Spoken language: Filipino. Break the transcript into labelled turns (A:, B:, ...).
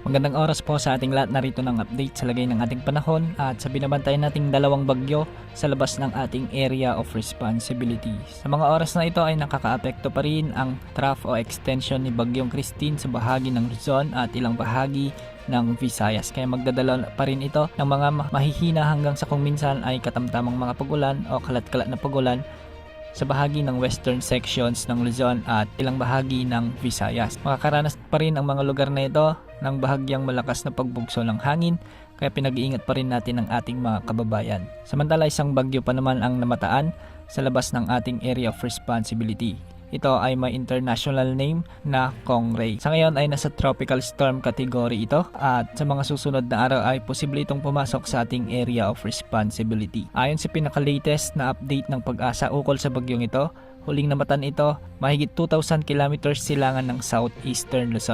A: Magandang oras po sa ating lahat, narito ng update sa lagay ng ating panahon at sa binabantayan nating dalawang bagyo sa labas ng ating area of responsibility. Sa mga oras na ito ay nakakaapekto pa rin ang trough o extension ni Bagyong Christine sa bahagi ng Luzon at ilang bahagi ng Visayas. Kaya magdadala pa rin ito ng mga mahihina hanggang sa kung minsan ay katamtamang mga pagulan o kalat-kalat na pagulan sa bahagi ng western sections ng Luzon at ilang bahagi ng Visayas. Makakaranas pa rin ang mga lugar na ito ng bahagyang malakas na pagbugso ng hangin, kaya pinag-iingat pa rin natin ang ating mga kababayan. Samantala, isang bagyo pa naman ang namataan sa labas ng ating area of responsibility. Ito ay may international name na Kongray. Sa ngayon ay nasa tropical storm category ito at sa mga susunod na araw ay posible itong pumasok sa ating area of responsibility. Ayon sa pinaka-latest na update ng Pag-asa ukol sa bagyong ito, huling namatan ito mahigit 2,000 kilometers silangan ng southeastern Luzon.